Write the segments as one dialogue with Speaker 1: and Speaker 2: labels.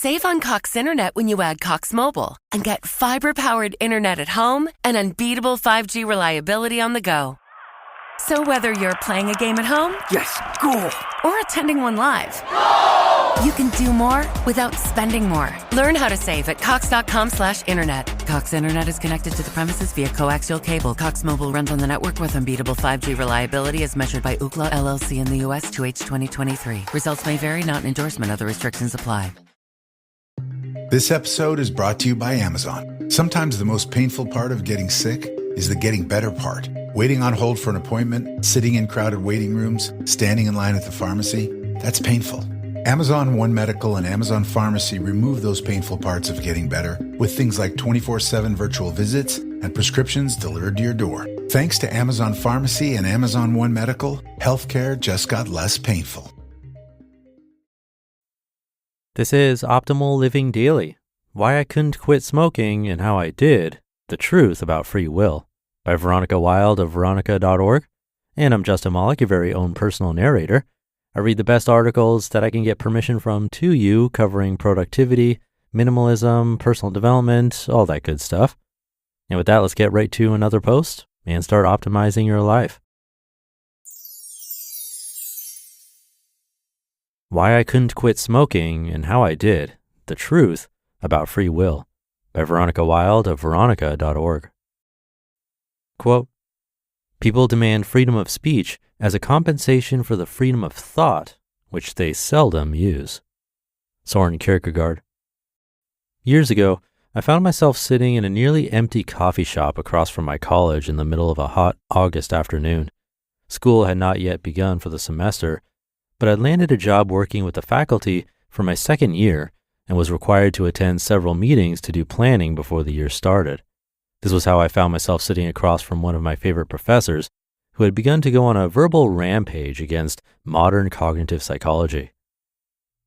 Speaker 1: Save on Cox Internet when you add Cox Mobile and get fiber-powered internet at home and unbeatable 5G reliability on the go. So whether you're playing a game at home,
Speaker 2: yes, cool,
Speaker 1: or attending one live, you can do more without spending more. Learn how to save at cox.com/internet. Cox Internet is connected to the premises via coaxial cable. Cox Mobile runs on the network with unbeatable 5G reliability as measured by Ookla LLC in the U.S. 2H 2023. Results may vary, not an endorsement. Other restrictions apply.
Speaker 3: This episode is brought to you by Amazon. Sometimes the most painful part of getting sick is the getting better part. Waiting on hold for an appointment, sitting in crowded waiting rooms, standing in line at the pharmacy, that's painful. Amazon One Medical and Amazon Pharmacy remove those painful parts of getting better with things like 24/7 virtual visits and prescriptions delivered to your door. Thanks to Amazon Pharmacy and Amazon One Medical, healthcare just got less painful.
Speaker 4: This is Optimal Living Daily, Why I Couldn't Quit Smoking and How I Did, The Truth About Free Will, by Vironika Wild of Vironika.org. And I'm Justin Malik, your very own personal narrator. I read the best articles that I can get permission from to you, covering productivity, minimalism, personal development, all that good stuff. And with that, let's get right to another post and start optimizing your life. Why I Couldn't Quit Smoking and How I Did, The Truth About Free Will, by Vironika Wild of Vironika.org. Quote, people demand freedom of speech as a compensation for the freedom of thought, which they seldom use. Soren Kierkegaard. Years ago, I found myself sitting in a nearly empty coffee shop across from my college in the middle of a hot August afternoon. School had not yet begun for the semester, but I'd landed a job working with the faculty for my second year and was required to attend several meetings to do planning before the year started. This was how I found myself sitting across from one of my favorite professors who had begun to go on a verbal rampage against modern cognitive psychology.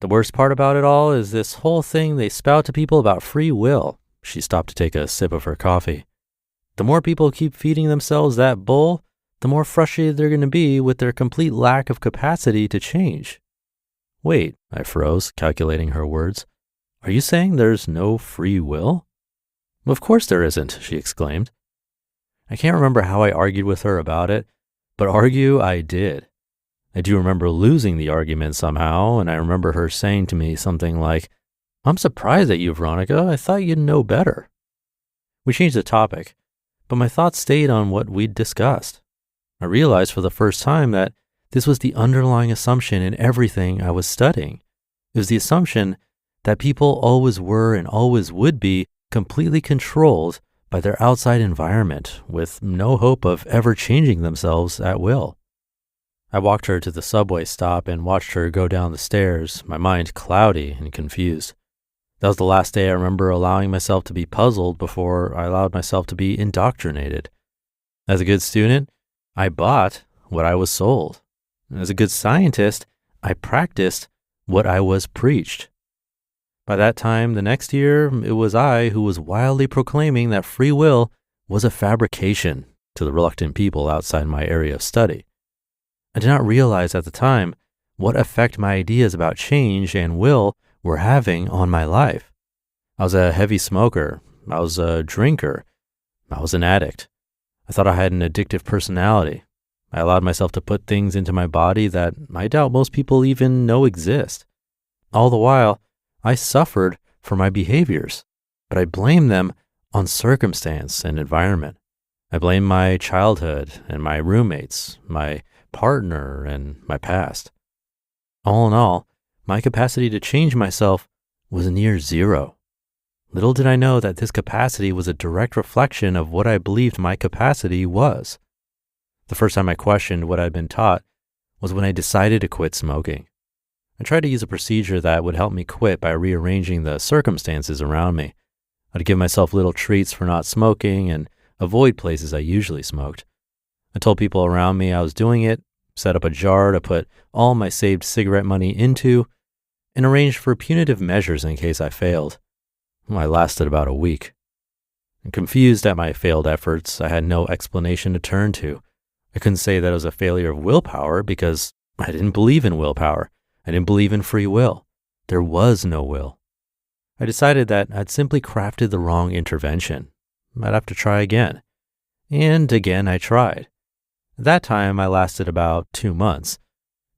Speaker 4: The worst part about it all is this whole thing they spout to people about free will. She stopped to take a sip of her coffee. The more people keep feeding themselves that bull, the more frustrated they're going to be with their complete lack of capacity to change. Wait, I froze, calculating her words. Are you saying there's no free will? Of course there isn't, she exclaimed. I can't remember how I argued with her about it, but argue I did. I do remember losing the argument somehow, and I remember her saying to me something like, I'm surprised at you, Vironika. I thought you'd know better. We changed the topic, but my thoughts stayed on what we'd discussed. I realized for the first time that this was the underlying assumption in everything I was studying. It was the assumption that people always were and always would be completely controlled by their outside environment with no hope of ever changing themselves at will. I walked her to the subway stop and watched her go down the stairs, my mind cloudy and confused. That was the last day I remember allowing myself to be puzzled before I allowed myself to be indoctrinated. As a good student, I bought what I was sold. As a good scientist, I practiced what I was preached. By that time, the next year, it was I who was wildly proclaiming that free will was a fabrication to the reluctant people outside my area of study. I did not realize at the time what effect my ideas about change and will were having on my life. I was a heavy smoker. I was a drinker. I was an addict. I thought I had an addictive personality. I allowed myself to put things into my body that I doubt most people even know exist. All the while, I suffered for my behaviors, but I blamed them on circumstance and environment. I blamed my childhood and my roommates, my partner and my past. All in all, my capacity to change myself was near zero. Little did I know that this capacity was a direct reflection of what I believed my capacity was. The first time I questioned what I'd been taught was when I decided to quit smoking. I tried to use a procedure that would help me quit by rearranging the circumstances around me. I'd give myself little treats for not smoking and avoid places I usually smoked. I told people around me I was doing it, set up a jar to put all my saved cigarette money into, and arranged for punitive measures in case I failed. I lasted about a week. And confused at my failed efforts, I had no explanation to turn to. I couldn't say that it was a failure of willpower because I didn't believe in willpower. I didn't believe in free will. There was no will. I decided that I'd simply crafted the wrong intervention. I'd have to try again. And again I tried. At that time, I lasted about 2 months.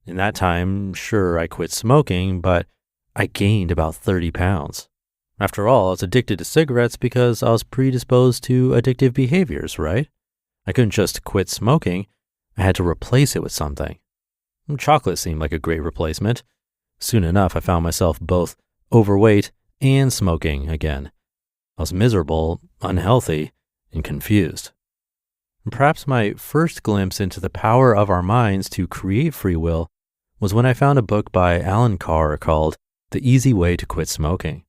Speaker 4: In that time, sure, I quit smoking, but I gained about 30 pounds. After all, I was addicted to cigarettes because I was predisposed to addictive behaviors, right? I couldn't just quit smoking. I had to replace it with something. Chocolate seemed like a great replacement. Soon enough, I found myself both overweight and smoking again. I was miserable, unhealthy, and confused. And perhaps my first glimpse into the power of our minds to create free will was when I found a book by Alan Carr called The Easy Way to Quit Smoking.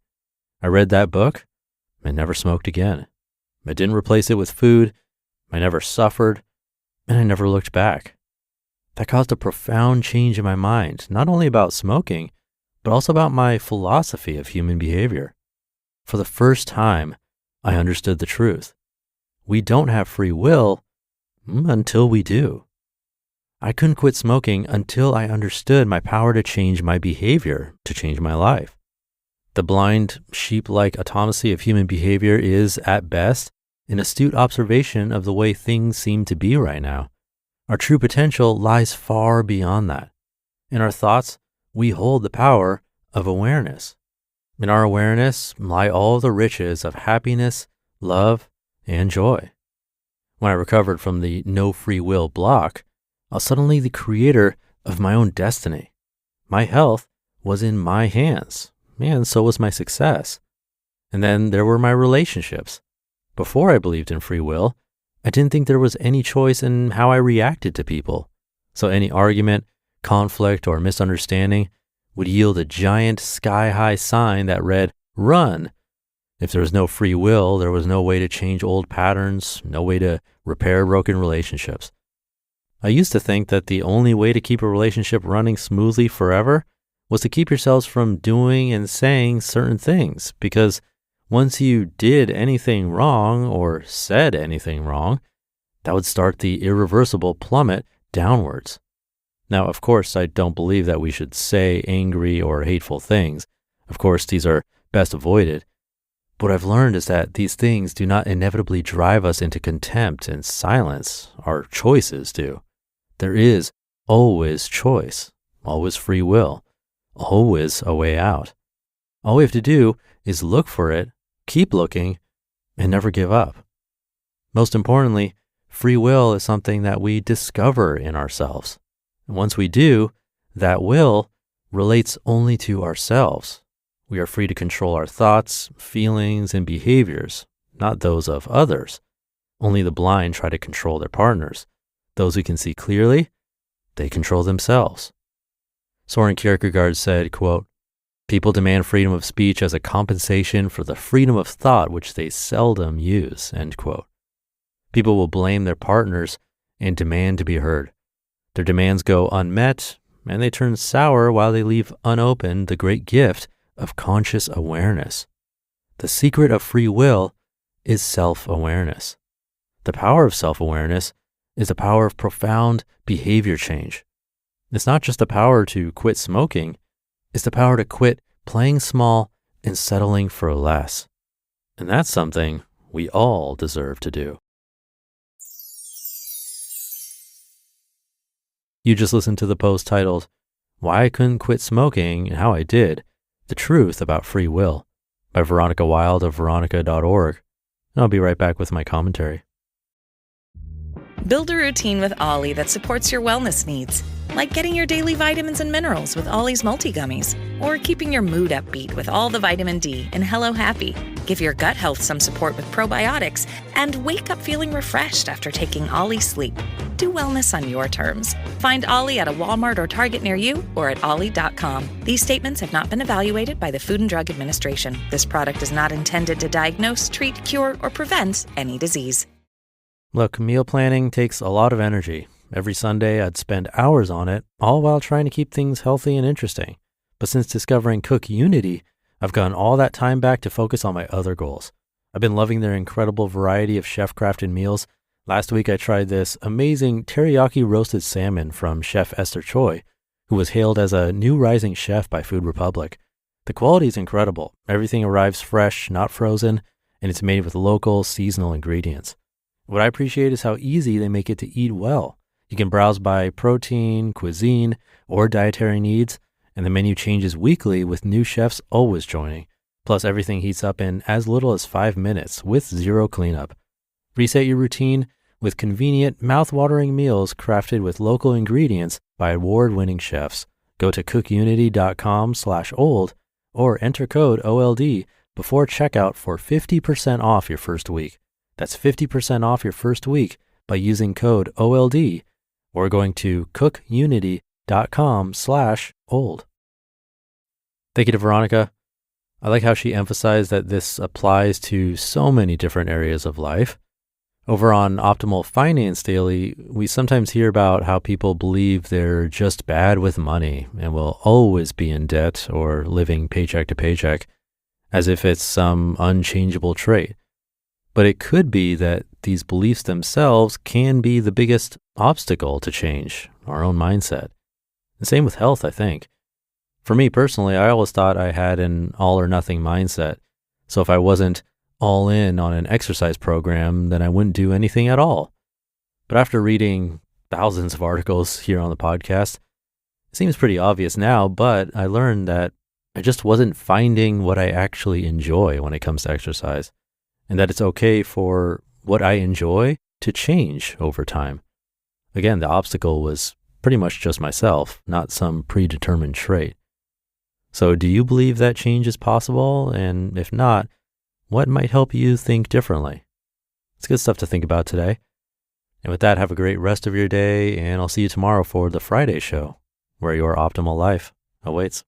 Speaker 4: I read that book and never smoked again. I didn't replace it with food. I never suffered, and I never looked back. That caused a profound change in my mind, not only about smoking, but also about my philosophy of human behavior. For the first time, I understood the truth. We don't have free will until we do. I couldn't quit smoking until I understood my power to change my behavior, to change my life. The blind, sheep-like automacy of human behavior is, at best, an astute observation of the way things seem to be right now. Our true potential lies far beyond that. In our thoughts, we hold the power of awareness. In our awareness lie all the riches of happiness, love, and joy. When I recovered from the no free will block, I was suddenly the creator of my own destiny. My health was in my hands, and so was my success. And then there were my relationships. Before I believed in free will, I didn't think there was any choice in how I reacted to people. So any argument, conflict, or misunderstanding would yield a giant sky-high sign that read, "Run." If there was no free will, there was no way to change old patterns, no way to repair broken relationships. I used to think that the only way to keep a relationship running smoothly forever was to keep yourselves from doing and saying certain things, because once you did anything wrong or said anything wrong, that would start the irreversible plummet downwards. Now, of course, I don't believe that we should say angry or hateful things. Of course, these are best avoided. What I've learned is that these things do not inevitably drive us into contempt and silence. Our choices do. There is always choice, always free will, always a way out. All we have to do is look for it, keep looking, and never give up. Most importantly, free will is something that we discover in ourselves. And once we do, that will relates only to ourselves. We are free to control our thoughts, feelings, and behaviors, not those of others. Only the blind try to control their partners. Those who can see clearly, they control themselves. Soren Kierkegaard said, quote, "People demand freedom of speech as a compensation for the freedom of thought which they seldom use," end quote. People will blame their partners and demand to be heard. Their demands go unmet, and they turn sour while they leave unopened the great gift of conscious awareness. The secret of free will is self-awareness. The power of self-awareness is the power of profound behavior change. It's not just the power to quit smoking, it's the power to quit playing small and settling for less. And that's something we all deserve to do. You just listened to the post titled, "Why I Couldn't Quit Smoking and How I Did, The Truth About Free Will," by Vironika Wild of Vironika.org. And I'll be right back with my commentary.
Speaker 2: Build a routine with Ollie that supports your wellness needs, like getting your daily vitamins and minerals with Ollie's multi-gummies, or keeping your mood upbeat with all the vitamin D in Hello Happy. Give your gut health some support with probiotics, and wake up feeling refreshed after taking Ollie Sleep. Do wellness on your terms. Find Ollie at a Walmart or Target near you or at ollie.com. These statements have not been evaluated by the Food and Drug Administration. This product is not intended to diagnose, treat, cure, or prevent any disease.
Speaker 4: Look, meal planning takes a lot of energy. Every Sunday, I'd spend hours on it, all while trying to keep things healthy and interesting. But since discovering Cook Unity, I've gotten all that time back to focus on my other goals. I've been loving their incredible variety of chef-crafted meals. Last week, I tried this amazing teriyaki roasted salmon from Chef Esther Choi, who was hailed as a new rising chef by Food Republic. The quality is incredible. Everything arrives fresh, not frozen, and it's made with local, seasonal ingredients. What I appreciate is how easy they make it to eat well. You can browse by protein, cuisine, or dietary needs, and the menu changes weekly with new chefs always joining. Plus, everything heats up in as little as 5 minutes with zero cleanup. Reset your routine with convenient, mouth-watering meals crafted with local ingredients by award-winning chefs. Go to cookunity.com/old or enter code OLD before checkout for 50% off your first week. That's 50% off your first week by using code OLD or going to cookunity.com/old. Thank you to Vironika. I like how she emphasized that this applies to so many different areas of life. Over on Optimal Finance Daily, we sometimes hear about how people believe they're just bad with money and will always be in debt or living paycheck to paycheck, as if it's some unchangeable trait. But it could be that these beliefs themselves can be the biggest obstacle to change our own mindset. The same with health, I think. For me personally, I always thought I had an all or nothing mindset. So if I wasn't all in on an exercise program, then I wouldn't do anything at all. But after reading thousands of articles here on the podcast, it seems pretty obvious now, but I learned that I just wasn't finding what I actually enjoy when it comes to exercise, and that it's okay for what I enjoy to change over time. Again, the obstacle was pretty much just myself, not some predetermined trait. So do you believe that change is possible? And if not, what might help you think differently? It's good stuff to think about today. And with that, have a great rest of your day, and I'll see you tomorrow for the Friday show, where your optimal life awaits.